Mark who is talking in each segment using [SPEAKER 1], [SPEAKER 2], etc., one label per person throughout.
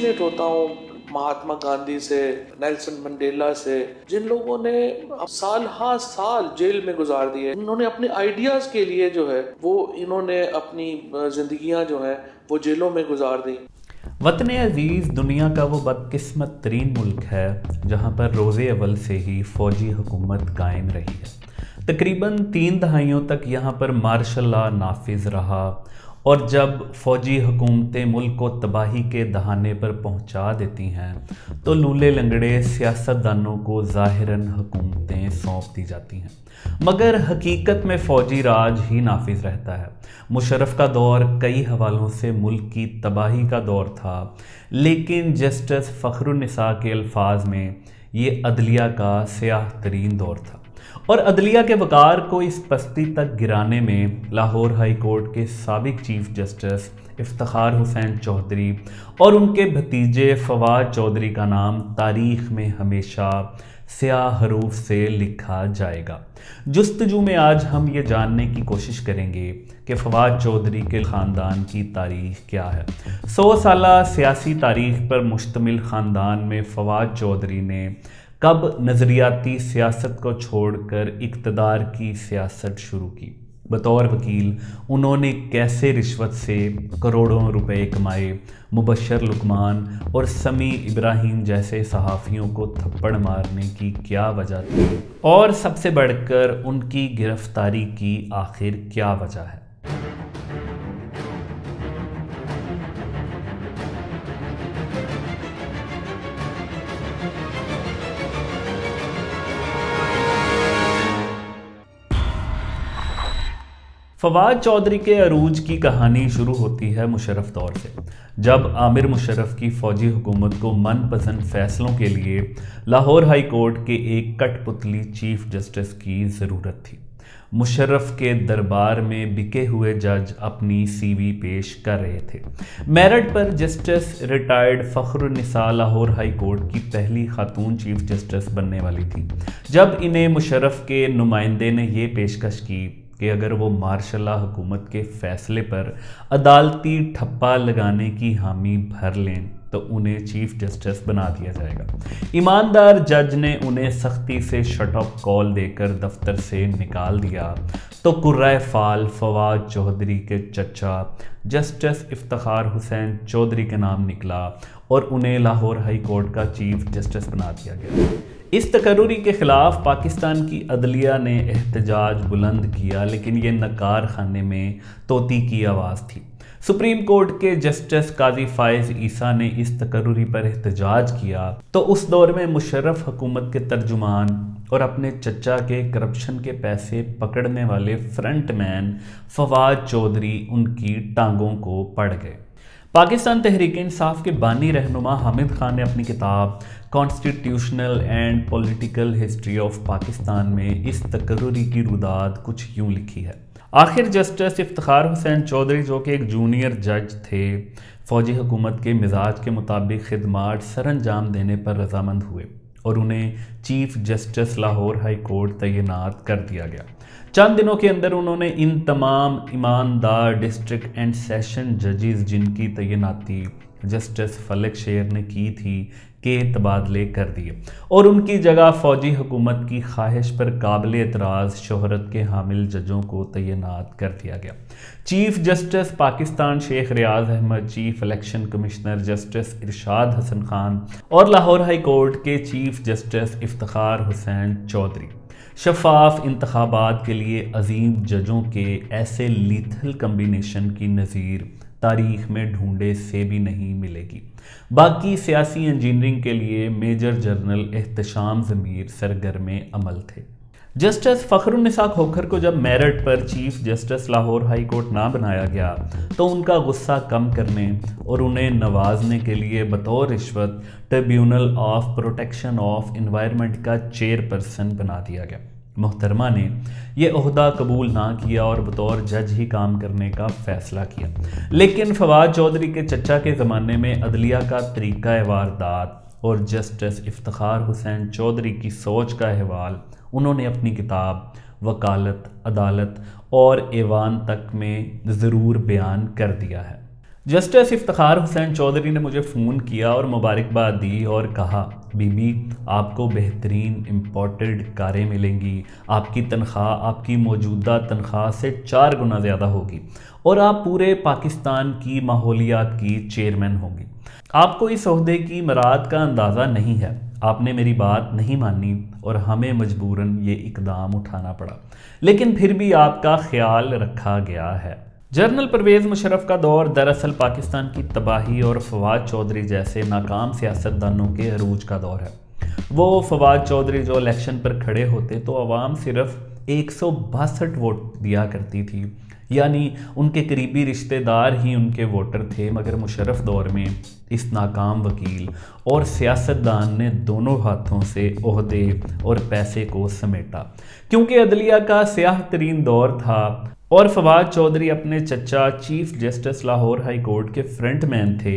[SPEAKER 1] Fascinate ہوتا ہوں مہاتما گاندھی سے، نیلسن منڈیلا سے، جن لوگوں نے سال ہاں سال جیل میں گزار دیے. انہوں نے اپنے آئیڈیاز کے لیے جو ہے وہ انہوں نے اپنی زندگیاں جو ہیں وہ جیلوں میں گزار دی.
[SPEAKER 2] وطن عزیز دنیا کا وہ بدقسمت ترین ملک ہے جہاں پر روز اول سے ہی فوجی حکومت قائم رہی ہے. تقریباً 3 دہائیوں تک یہاں پر مارشل لا نافذ رہا، اور جب فوجی حکومتیں ملک کو تباہی کے دہانے پر پہنچا دیتی ہیں تو لولے لنگڑے سیاستدانوں کو ظاہراً حکومتیں سونپ دی جاتی ہیں، مگر حقیقت میں فوجی راج ہی نافذ رہتا ہے. مشرف کا دور کئی حوالوں سے ملک کی تباہی کا دور تھا، لیکن جسٹس فخر النساء کے الفاظ میں یہ عدلیہ کا سیاہ ترین دور تھا، اور عدلیہ کے وقار کو اس پستی تک گرانے میں لاہور ہائی کورٹ کے سابق چیف جسٹس افتخار حسین چودھری اور ان کے بھتیجے فواد چودھری کا نام تاریخ میں ہمیشہ سیاہ حروف سے لکھا جائے گا. جستجو میں آج ہم یہ جاننے کی کوشش کریں گے کہ فواد چودھری کے خاندان کی تاریخ کیا ہے. 100 سالہ سیاسی تاریخ پر مشتمل خاندان میں فواد چودھری نے کب نظریاتی سیاست کو چھوڑ کر اقتدار کی سیاست شروع کی؟ بطور وکیل انہوں نے کیسے رشوت سے کروڑوں روپے کمائے؟ مبشر لقمان اور سمیع ابراہیم جیسے صحافیوں کو تھپڑ مارنے کی کیا وجہ تھی؟ اور سب سے بڑھ کر ان کی گرفتاری کی آخر کیا وجہ ہے؟ فواد چودھری کے عروج کی کہانی شروع ہوتی ہے مشرف دور سے، جب عامر مشرف کی فوجی حکومت کو من پسند فیصلوں کے لیے لاہور ہائی کورٹ کے ایک کٹ پتلی چیف جسٹس کی ضرورت تھی. مشرف کے دربار میں بکے ہوئے جج اپنی سی وی پیش کر رہے تھے. میرٹ پر جسٹس ریٹائرڈ فخر النساء لاہور ہائی کورٹ کی پہلی خاتون چیف جسٹس بننے والی تھی، جب انہیں مشرف کے نمائندے نے یہ پیشکش کی کہ اگر وہ مارشل لا حکومت کے فیصلے پر عدالتی ٹھپا لگانے کی حامی بھر لیں تو انہیں چیف جسٹس بنا دیا جائے گا. ایماندار جج نے انہیں سختی سے شٹ اپ کال دے کر دفتر سے نکال دیا تو قرۂ فال فواد چودھری کے چچا جسٹس افتخار حسین چودھری کے نام نکلا اور انہیں لاہور ہائی کورٹ کا چیف جسٹس بنا دیا گیا. اس تقرری کے خلاف پاکستان کی عدلیہ نے احتجاج بلند کیا، لیکن یہ نکار خانے میں طوطی کی آواز تھی. سپریم کورٹ کے جسٹس قاضی فائز عیسیٰ نے اس تقرری پر احتجاج کیا تو اس دور میں مشرف حکومت کے ترجمان اور اپنے چچا کے کرپشن کے پیسے پکڑنے والے فرنٹ مین فواد چودھری ان کی ٹانگوں کو پڑ گئے. پاکستان تحریک انصاف کے بانی رہنما حامد خان نے اپنی کتاب constitutional and political history of Pakistan میں اس تقرری کی روداد کچھ یوں لکھی ہے. آخر جسٹس افتخار حسین چودھری جو کہ ایک جونیئر جج تھے، فوجی حکومت کے مزاج کے مطابق خدمات سر انجام دینے پر رضامند ہوئے اور انہیں chief justice Lahore high court تعینات کر دیا گیا. چند دنوں کے اندر انہوں نے ان تمام ایماندار ڈسٹرکٹ اینڈ سیشن ججز جن کی تعیناتی جسٹس فلک شیر نے کی تھی کے تبادلے کر دیے اور ان کی جگہ فوجی حکومت کی خواہش پر قابل اعتراض شہرت کے حامل ججوں کو تعینات کر دیا گیا. Chief justice Pakistan Sheikh Riaz Ahmed, chief election commissioner justice Irshad Hassan Khan اور لاہور ہائی کورٹ کے چیف جسٹس افتخار حسین چودھری. شفاف انتخابات کے لیے عظیم ججوں کے ایسے لیتھل کمبینیشن کی نظیر تاریخ میں ڈھونڈے سے بھی نہیں ملے گی. باقی سیاسی انجینئرنگ کے لیے میجر جنرل احتشام ضمیر سرگرم عمل تھے. جسٹس فخر النساء کھوکھر کو جب میرٹ پر chief justice Lahore high court نہ بنایا گیا تو ان کا غصہ کم کرنے اور انہیں نوازنے کے لیے بطور رشوت tribunal of protection of environment کا چیئرپرسن بنا دیا گیا. محترمہ نے یہ عہدہ قبول نہ کیا اور بطور جج ہی کام کرنے کا فیصلہ کیا، لیکن فواد چودھری کے چچا کے زمانے میں عدلیہ کا طریقہ واردات اور جسٹس افتخار حسین چودھری کی سوچ کا احوال انہوں نے اپنی کتاب وکالت، عدالت اور ایوان تک میں ضرور بیان کر دیا ہے. جسٹس افتخار حسین چودھری نے مجھے فون کیا اور مبارکباد دی اور کہا بی بی آپ کو بہترین امپورٹڈ کاریں ملیں گی، آپ کی تنخواہ آپ کی موجودہ تنخواہ سے 4 گنا زیادہ ہوگی اور آپ پورے پاکستان کی ماحولیات کی چیئرمین ہوں گی۔ آپ کو اس عہدے کی مراد کا اندازہ نہیں ہے۔ آپ نے میری بات نہیں مانی اور ہمیں مجبوراً یہ اقدام اٹھانا پڑا، لیکن پھر بھی آپ کا خیال رکھا گیا ہے۔ جنرل پرویز مشرف کا دور دراصل پاکستان کی تباہی اور فواد چودھری جیسے ناکام سیاستدانوں کے عروج کا دور ہے۔ وہ فواد چودھری جو الیکشن پر کھڑے ہوتے تو عوام صرف 162 ووٹ دیا کرتی تھی، یعنی ان کے قریبی رشتہ دار ہی ان کے ووٹر تھے، مگر مشرف دور میں اس ناکام وکیل اور سیاستدان نے دونوں ہاتھوں سے عہدے اور پیسے کو سمیٹا، کیونکہ عدلیہ کا سیاہ ترین دور تھا اور فواد چودھری اپنے چچا chief justice Lahore high court کے فرنٹ مین تھے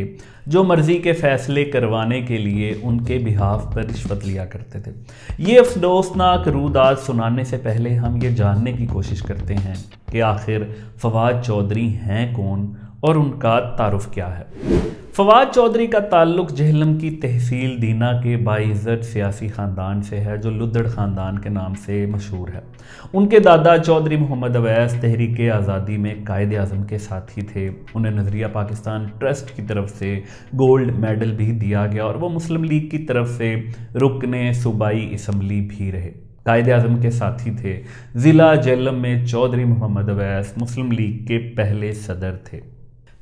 [SPEAKER 2] جو مرضی کے فیصلے کروانے کے لیے ان کے بہاف پر رشوت لیا کرتے تھے۔ یہ افسوسناک رودات سنانے سے پہلے ہم یہ جاننے کی کوشش کرتے ہیں کہ آخر فواد چودھری ہیں کون اور ان کا تعارف کیا ہے۔ فواد چودھری کا تعلق جہلم کی تحصیل دینا کے باعزت سیاسی خاندان سے ہے جو لدڑ خاندان کے نام سے مشہور ہے۔ ان کے دادا چودھری محمد اویس تحریک آزادی میں قائد اعظم کے ساتھی تھے۔ انہیں نظریہ پاکستان ٹرسٹ کی طرف سے گولڈ میڈل بھی دیا گیا اور وہ مسلم لیگ کی طرف سے رکن صوبائی اسمبلی بھی رہے۔ قائد اعظم کے ساتھی تھے۔ ضلع جہلم میں چودھری محمد اویس مسلم لیگ کے پہلے صدر تھے۔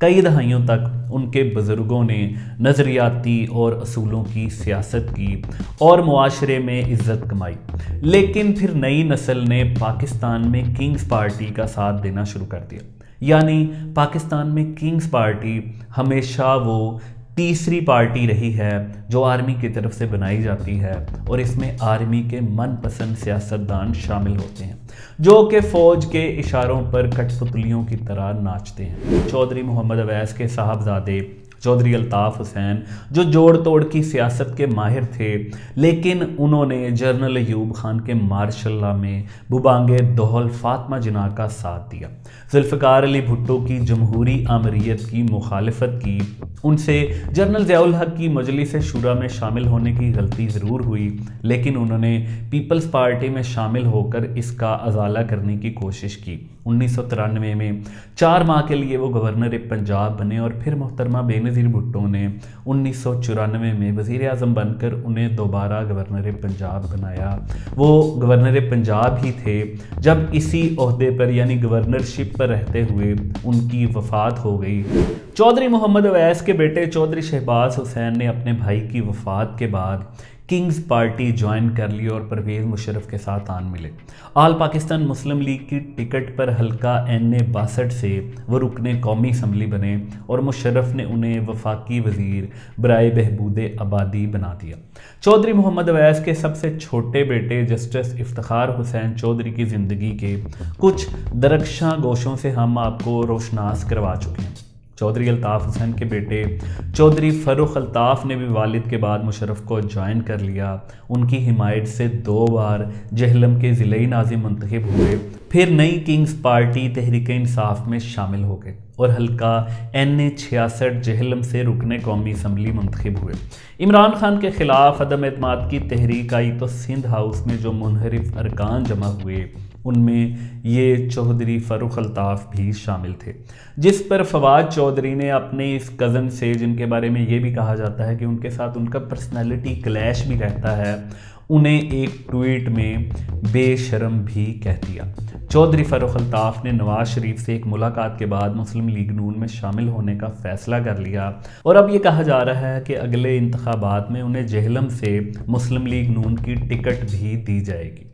[SPEAKER 2] کئی دہائیوں تک ان کے بزرگوں نے نظریاتی اور اصولوں کی سیاست کی اور معاشرے میں عزت کمائی، لیکن پھر نئی نسل نے پاکستان میں کنگز پارٹی کا ساتھ دینا شروع کر دیا۔ یعنی پاکستان میں کنگز پارٹی ہمیشہ وہ تیسری پارٹی رہی ہے جو آرمی کی طرف سے بنائی جاتی ہے اور اس میں آرمی کے من پسند سیاستدان شامل ہوتے ہیں جو کہ فوج کے اشاروں پر کٹ پتلیوں کی طرح ناچتے ہیں۔ چودھری محمد اویس کے صاحبزادے چودھری الطاف حسین جو جوڑ توڑ کی سیاست کے ماہر تھے، لیکن انہوں نے جنرل ایوب خان کے مارشل لا میں ببانگ دہل فاطمہ جناح کا ساتھ دیا، ذوالفقار علی بھٹو کی جمہوری آمریت کی مخالفت کی۔ ان سے جنرل ضیاء الحق کی مجلس شورا میں شامل ہونے کی غلطی ضرور ہوئی، لیکن انہوں نے پیپلز پارٹی میں شامل ہو کر اس کا ازالہ کرنے کی کوشش کی۔ 1993 میں 4 ماہ کے لیے وہ گورنر پنجاب بنے اور پھر محترمہ بینظیر بھٹو نے 1994 میں وزیر اعظم بن کر انہیں دوبارہ گورنر پنجاب بنایا۔ وہ گورنر پنجاب ہی تھے جب اسی عہدے پر یعنی گورنرشپ پر رہتے ہوئے ان کی وفات ہو گئی۔ چودھری محمد اویس کے بیٹے چودھری شہباز حسین نے اپنے بھائی کی وفات کے بعد کنگز پارٹی جوائن کر لی اور پرویز مشرف کے ساتھ آن ملے۔ آل پاکستان مسلم لیگ کی ٹکٹ پر حلقہ N62 سے وہ رکن قومی اسمبلی بنے اور مشرف نے انہیں وفاقی وزیر برائے بہبود آبادی بنا دیا۔ چودھری محمد اویس کے سب سے چھوٹے بیٹے جسٹس افتخار حسین چودھری کی زندگی کے کچھ درخشاں گوشوں سے ہم آپ کو روشناس کروا چکے ہیں۔ چودھری الطاف حسین کے بیٹے چودھری فروخ الطاف نے بھی والد کے بعد مشرف کو جوائن کر لیا۔ ان کی حمایت سے 2 بار جہلم کے ضلعی ناظم منتخب ہوئے، پھر نئی کنگز پارٹی تحریک انصاف میں شامل ہو گئے اور حلقہ N66 جہلم سے رکن قومی اسمبلی منتخب ہوئے۔ عمران خان کے خلاف عدم اعتماد کی تحریک آئی تو سندھ ہاؤس میں جو منحرف ارکان جمع ہوئے ان میں یہ چودھری فروخ الطاف بھی شامل تھے، جس پر فواد چودھری نے اپنے اس کزن سے، جن کے بارے میں یہ بھی کہا جاتا ہے کہ ان کے ساتھ ان کا پرسنالٹی کلیش بھی رہتا ہے، انہیں ایک ٹویٹ میں بے شرم بھی کہہ دیا۔ چودھری فروخ الطاف نے نواز شریف سے ایک ملاقات کے بعد مسلم لیگ نون میں شامل ہونے کا فیصلہ کر لیا اور اب یہ کہا جا رہا ہے کہ اگلے انتخابات میں انہیں جہلم سے مسلم لیگ نون کی ٹکٹ بھی دی جائے گی۔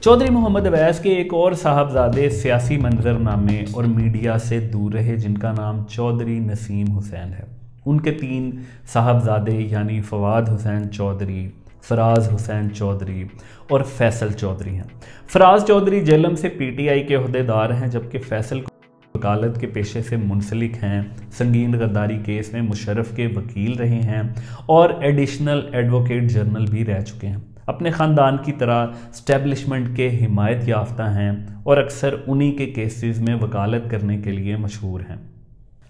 [SPEAKER 2] چودھری محمد اویس کے ایک اور صاحبزادے سیاسی منظرنامے اور میڈیا سے دور رہے جن کا نام چودھری نسیم حسین ہے۔ ان کے 3 صاحبزادے یعنی فواد حسین چودھری، فراز حسین چودھری اور فیصل چودھری ہیں۔ فراز چودھری جہلم سے PTI کے عہدیدار ہیں جبکہ فیصل وکالت کے پیشے سے منسلک ہیں، سنگین غداری کیس میں مشرف کے وکیل رہے ہیں اور ایڈیشنل ایڈوکیٹ جنرل بھی رہ چکے ہیں۔ اپنے خاندان کی طرح اسٹیبلشمنٹ کے حمایت یافتہ ہیں اور اکثر انہی کے کیسز میں وکالت کرنے کے لیے مشہور ہیں۔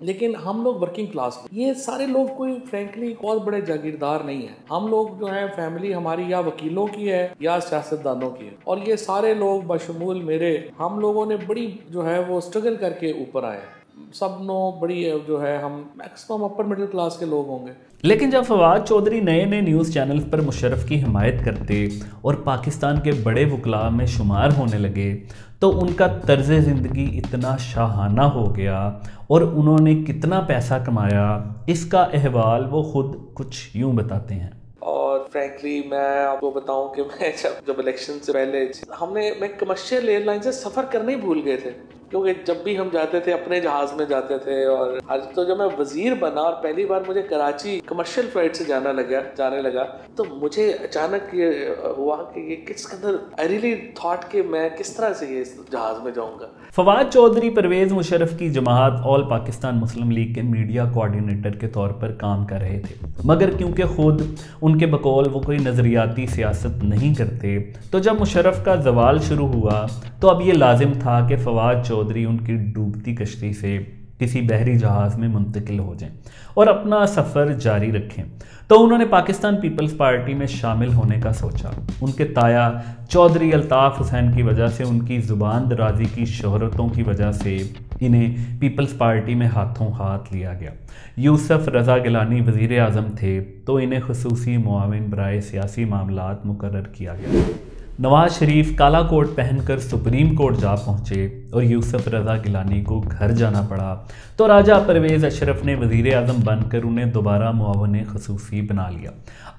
[SPEAKER 1] لیکن ہم لوگ ورکنگ کلاس میں، یہ سارے لوگ کوئی فرینکلی بہت بڑے جاگیردار نہیں ہیں. ہم لوگ جو ہیں فیملی ہماری یا وکیلوں کی ہے یا سیاستدانوں کی ہے، اور یہ سارے لوگ بشمول میرے، ہم لوگوں نے بڑی جو ہے وہ اسٹرگل کر کے اوپر آئے ہیں. سب نو بڑی جو ہے ہم میکسیمم اپر مڈل کلاس کے لوگ ہوں گے.
[SPEAKER 2] لیکن جب فواد چودھری نئے نئے نیوز چینلز پر مشرف کی حمایت کرتے اور پاکستان کے بڑے وکلاء میں شمار ہونے لگے تو ان کا طرز زندگی اتنا شاہانہ ہو گیا اور انہوں نے کتنا پیسہ کمایا، اس کا احوال وہ خود کچھ یوں بتاتے ہیں.
[SPEAKER 1] اور فرینکلی میں آپ کو بتاؤں کہ میں جب الیکشن سے پہلے میں کمرشل ایئر لائن سے سفر کرنا ہی بھول گئے تھے، کیونکہ جب بھی ہم جاتے تھے اپنے جہاز میں جاتے تھے. اور تو جب میں وزیر بنا اور پہلی بار مجھے کراچی کمرشل فلائٹ سے جانے لگا تو مجھے اچانک یہ ہوا کہ یہ کس قدر I really thought کہ میں کس طرح سے یہ جہاز میں جاؤں گا.
[SPEAKER 2] فواد چودھری پرویز مشرف کی جماعت آل پاکستان مسلم لیگ کے میڈیا کوارڈینیٹر کے طور پر کام کر رہے تھے، مگر کیونکہ خود ان کے بقول وہ کوئی نظریاتی سیاست نہیں کرتے تو جب مشرف کا زوال شروع ہوا تو اب یہ لازم تھا کہ فواد چودھری ان کی ڈوبتی کشتی سے کسی بحری جہاز میں منتقل ہو جائیں اور اپنا سفر جاری رکھیں. تو انہوں نے پاکستان پیپلز پارٹی میں شامل ہونے کا سوچا. ان کے تایا چودھری الطاف حسین کی وجہ سے، ان کی زبان درازی کی شہرتوں کی وجہ سے انہیں پیپلز پارٹی میں ہاتھوں ہاتھ لیا گیا. یوسف رضا گیلانی وزیر اعظم تھے تو انہیں خصوصی معاون برائے سیاسی معاملات مقرر کیا گیا. نواز شریف کالا کوٹ پہن کر سپریم کورٹ جا پہنچے اور یوسف رضا گیلانی کو گھر جانا پڑا تو راجہ پرویز اشرف نے وزیر اعظم بن کر انہیں دوبارہ معاون خصوصی بنا لیا.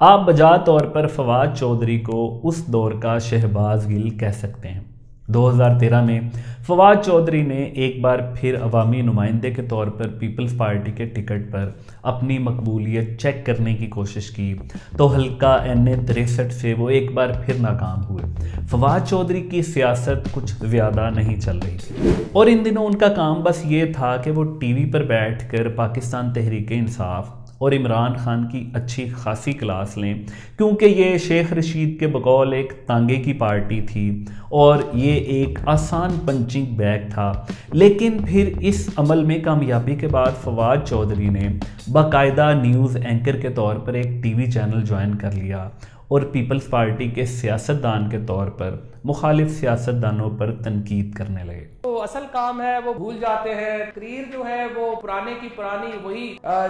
[SPEAKER 2] آپ بجا طور پر فواد چودھری کو اس دور کا شہباز گل کہہ سکتے ہیں. 2013 میں فواد چودھری نے ایک بار پھر عوامی نمائندے کے طور پر پیپلز پارٹی کے ٹکٹ پر اپنی مقبولیت چیک کرنے کی کوشش کی تو حلقہ NA 63 سے وہ ایک بار پھر ناکام ہوئے. فواد چودھری کی سیاست کچھ زیادہ نہیں چل رہی تھی اور ان دنوں ان کا کام بس یہ تھا کہ وہ ٹی وی پر بیٹھ کر پاکستان تحریک انصاف اور عمران خان کی اچھی خاصی کلاس لیں، کیونکہ یہ شیخ رشید کے بقول ایک تانگے کی پارٹی تھی اور یہ ایک آسان پنچنگ بیگ تھا. لیکن پھر اس عمل میں کامیابی کے بعد فواد چودھری نے باقاعدہ نیوز اینکر کے طور پر ایک ٹی وی چینل جوائن کر لیا اور پیپلز پارٹی کے سیاستدان کے طور پر مخالف سیاستدانوں پر تنقید کرنے لگے.
[SPEAKER 3] تو اصل کام ہے وہ بھول جاتے ہیں. تقریر جو ہے وہ پرانے کی پرانی وہی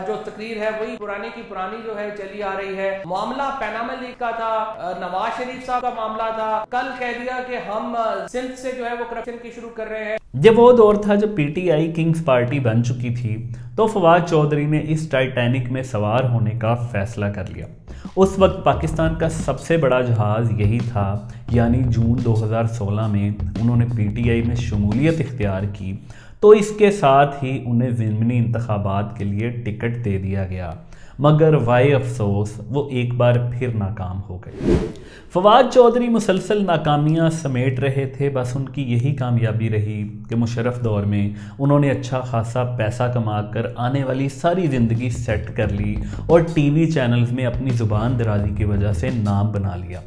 [SPEAKER 3] جو تقریر ہے وہی پرانے کی پرانی جو ہے چلی آ رہی ہے. معاملہ پیناما لیگ کا تھا، نواز شریف صاحب کا معاملہ تھا، کل کہہ دیا کہ ہم سندھ سے جو ہے وہ کرپشن کی شروع کر رہے ہیں.
[SPEAKER 2] جب وہ دور تھا جب PTI کنگز پارٹی بن چکی تھی تو فواد چودھری نے اس ٹائٹینک میں سوار ہونے کا فیصلہ کر لیا. اس وقت پاکستان کا سب سے بڑا جہاز یہی تھا، یعنی جون 2016 میں انہوں نے PTI میں شمولیت اختیار کی تو اس کے ساتھ ہی انہیں ضمنی انتخابات کے لیے ٹکٹ دے دیا گیا، مگر وائے افسوس وہ ایک بار پھر ناکام ہو گئے. فواد چودھری مسلسل ناکامیاں سمیٹ رہے تھے، بس ان کی یہی کامیابی رہی کہ مشرف دور میں انہوں نے اچھا خاصا پیسہ کما کر آنے والی ساری زندگی سیٹ کر لی اور ٹی وی چینلز میں اپنی زبان درازی کی وجہ سے نام بنا لیا.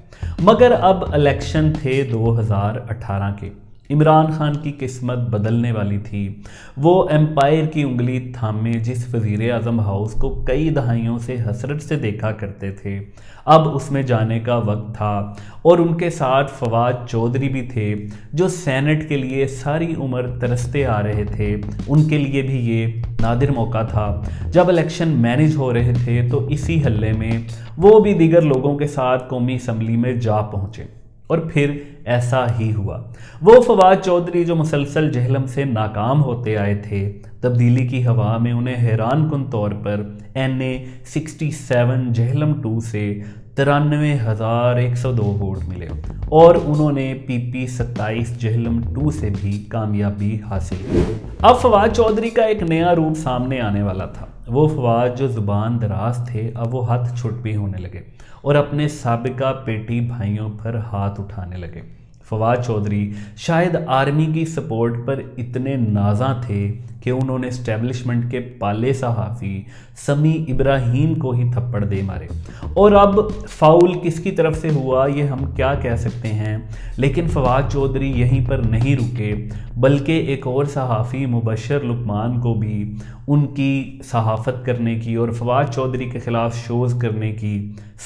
[SPEAKER 2] مگر اب الیکشن تھے 2018 کے. عمران خان کی قسمت بدلنے والی تھی. وہ امپائر کی انگلی تھامے جس وزیر اعظم ہاؤس کو کئی دہائیوں سے حسرت سے دیکھا کرتے تھے، اب اس میں جانے کا وقت تھا. اور ان کے ساتھ فواد چودھری بھی تھے جو سینٹ کے لیے ساری عمر ترستے آ رہے تھے. ان کے لیے بھی یہ نادر موقع تھا. جب الیکشن مینیج ہو رہے تھے تو اسی حلے میں وہ بھی دیگر لوگوں کے ساتھ قومی اسمبلی میں جا پہنچے اور پھر ایسا ہی ہوا. وہ فواد چودھری جو مسلسل جہلم سے ناکام ہوتے آئے تھے، تبدیلی کی ہوا میں انہیں حیران کن طور پر NA 67 جہلم 2 سے 93,102 ووٹ ملے اور انہوں نے PP 27 جہلم 2 سے بھی کامیابی حاصل کی. اب فواد چودھری کا ایک نیا روپ سامنے آنے والا تھا. وہ فواد جو زبان دراز تھے اب وہ ہاتھ چھٹ بھی ہونے لگے اور اپنے سابقہ پیٹی بھائیوں پر ہاتھ اٹھانے لگے. فواد چودھری شاید آرمی کی سپورٹ پر اتنے نازاں تھے کہ انہوں نے اسٹیبلشمنٹ کے پالے صحافی سمی ابراہیم کو ہی تھپڑ دے مارے۔ اور اب فاؤل کس کی طرف سے ہوا یہ ہم کیا کہہ سکتے ہیں، لیکن فواد چودھری یہیں پر نہیں رکے، بلکہ ایک اور صحافی مبشر لقمان کو بھی ان کی صحافت کرنے کی اور فواد چودھری کے خلاف شوز کرنے کی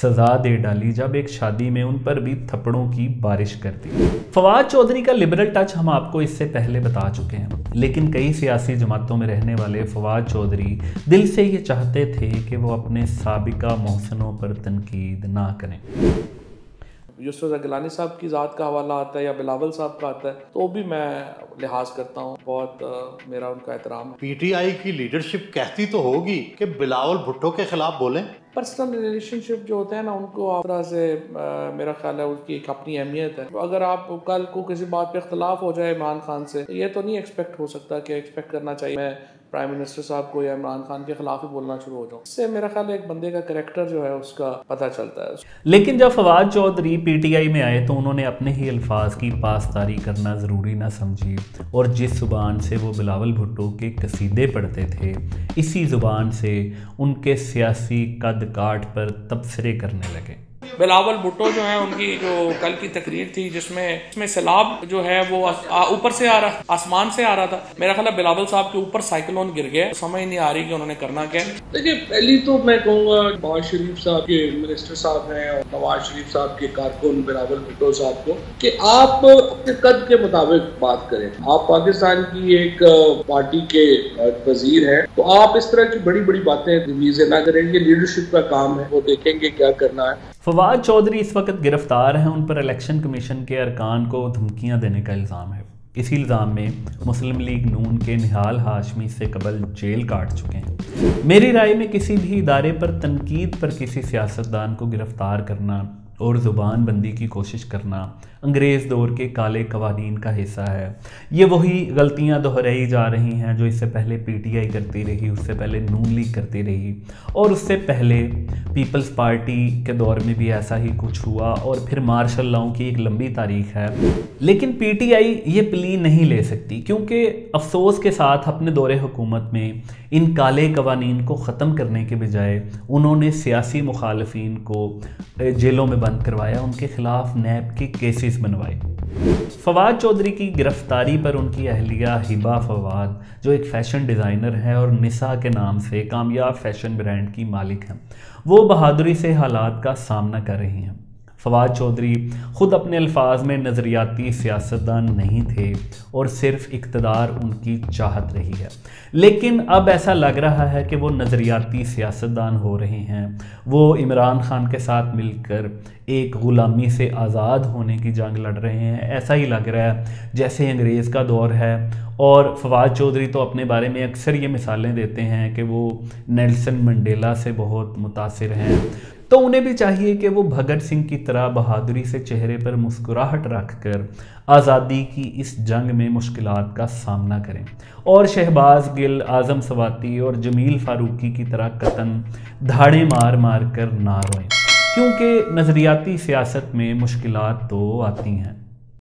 [SPEAKER 2] سزا دے ڈالی، جب ایک شادی میں ان پر بھی تھپڑوں کی بارش کر دی۔ فواد چودھری کا لبرل ٹچ ہم آپ کو اس سے پہلے بتا چکے ہیں، لیکن کئی سیاسی جماعتوں میں رہنے والے فواد چودھری دل سے یہ چاہتے تھے کہ وہ اپنے سابقہ محسنوں پر تنقید نہ کریں۔
[SPEAKER 1] یوسف رضا گیلانی صاحب کی ذات کا حوالہ آتا ہے یا بلاول صاحب کا آتا ہے تو وہ بھی میں لحاظ کرتا ہوں، بہت میرا ان کا احترام ہے۔
[SPEAKER 4] پی ٹی آئی کی لیڈرشپ کہتی تو ہوگی کہ بلاول بھٹو کے خلاف بولیں،
[SPEAKER 1] پرسنل ریلیشن شپ جو ہوتے ہیں نا ان کو آپ طرح سے میرا خیال ہے اس کی ایک اپنی اہمیت ہے۔ اگر آپ کل کو کسی بات پہ اختلاف ہو جائے عمران خان سے، یہ تو نہیں ایکسپیکٹ ہو سکتا کہ ایکسپیکٹ کرنا چاہیے میں پرائم منسٹر صاحب کو یا عمران خان کے خلاف ہی بولنا شروع ہو جاؤں۔ اس سے میرا خیال ہے ایک بندے کا کریکٹر جو ہے اس کا پتہ چلتا ہے۔
[SPEAKER 2] لیکن جب Fawad Chaudhry P T I میں آئے تو انہوں نے اپنے ہی الفاظ کی پاسداری کرنا ضروری نہ سمجھی، اور جس زبان سے وہ بلاول بھٹو کے قصیدے پڑھتے تھے اسی زبان سے ان کے سیاسی قد کاٹ پر تبصرے کرنے لگے۔
[SPEAKER 3] بلاول بھٹو جو ہیں ان کی جو کل کی تقریر تھی جس میں سیلاب جو ہے وہ اوپر سے آ رہا، آسمان سے آ رہا تھا، میرا خیال ہے بلاول صاحب کے اوپر سائیکلون گر گیا، سمجھ نہیں آ رہی کہ انہوں نے کرنا کیا۔ دیکھیے پہلی تو میں کہوں گا نواز شریف صاحب کے منسٹر صاحب ہیں اور نواز شریف صاحب کے کارکن بلاول بھٹو صاحب کو کہ آپ اپنے قد کے مطابق بات کریں۔ آپ پاکستان کی ایک پارٹی کے وزیر ہیں تو آپ اس طرح کی بڑی بڑی باتیں ریویزیں نہ کریں گے، لیڈرشپ کا کام ہے، وہ دیکھیں گے کیا کرنا ہے۔
[SPEAKER 2] فواد چودھری اس وقت گرفتار ہیں، ان پر الیکشن کمیشن کے ارکان کو دھمکیاں دینے کا الزام ہے۔ اسی الزام میں مسلم لیگ نون کے نہال ہاشمی سے قبل جیل کاٹ چکے ہیں۔ میری رائے میں کسی بھی ادارے پر تنقید پر کسی سیاستدان کو گرفتار کرنا اور زبان بندی کی کوشش کرنا انگریز دور کے کالے قوانین کا حصہ ہے۔ یہ وہی غلطیاں دہرائی جا رہی ہیں جو اس سے پہلے پی ٹی آئی کرتی رہی، اس سے پہلے نون لیگ کرتی رہی، اور اس سے پہلے پیپلز پارٹی کے دور میں بھی ایسا ہی کچھ ہوا، اور پھر مارشل لاؤں کی ایک لمبی تاریخ ہے۔ لیکن پی ٹی آئی یہ پلی نہیں لے سکتی، کیونکہ افسوس کے ساتھ اپنے دور حکومت میں ان کالے قوانین کو ختم کرنے کے بجائے انہوں نے سیاسی مخالفین کو جیلوں میں بند کروایا، ان کے خلاف نیب کے کیسز بنوائے۔ فواد چودھری کی گرفتاری پر ان کی اہلیہ ہبہ فواد جو ایک فیشن ڈیزائنر ہے اور نسا کے نام سے کامیاب فیشن برانڈ کی مالک ہیں، وہ بہادری سے حالات کا سامنا کر رہی ہیں۔ فواد چودھری خود اپنے الفاظ میں نظریاتی سیاستدان نہیں تھے اور صرف اقتدار ان کی چاہت رہی ہے، لیکن اب ایسا لگ رہا ہے کہ وہ نظریاتی سیاستدان ہو رہے ہیں۔ وہ عمران خان کے ساتھ مل کر ایک غلامی سے آزاد ہونے کی جنگ لڑ رہے ہیں، ایسا ہی لگ رہا ہے جیسے انگریز کا دور ہے۔ اور فواد چودھری تو اپنے بارے میں اکثر یہ مثالیں دیتے ہیں کہ وہ نیلسن منڈیلا سے بہت متاثر ہیں، تو انہیں بھی چاہیے کہ وہ بھگت سنگھ کی طرح بہادری سے چہرے پر مسکراہٹ رکھ کر آزادی کی اس جنگ میں مشکلات کا سامنا کریں، اور شہباز گل، اعظم سواتی اور جمیل فاروقی کی طرح قطن دھاڑے مار مار کر نہ روئیں، کیونکہ نظریاتی سیاست میں مشکلات تو آتی ہیں۔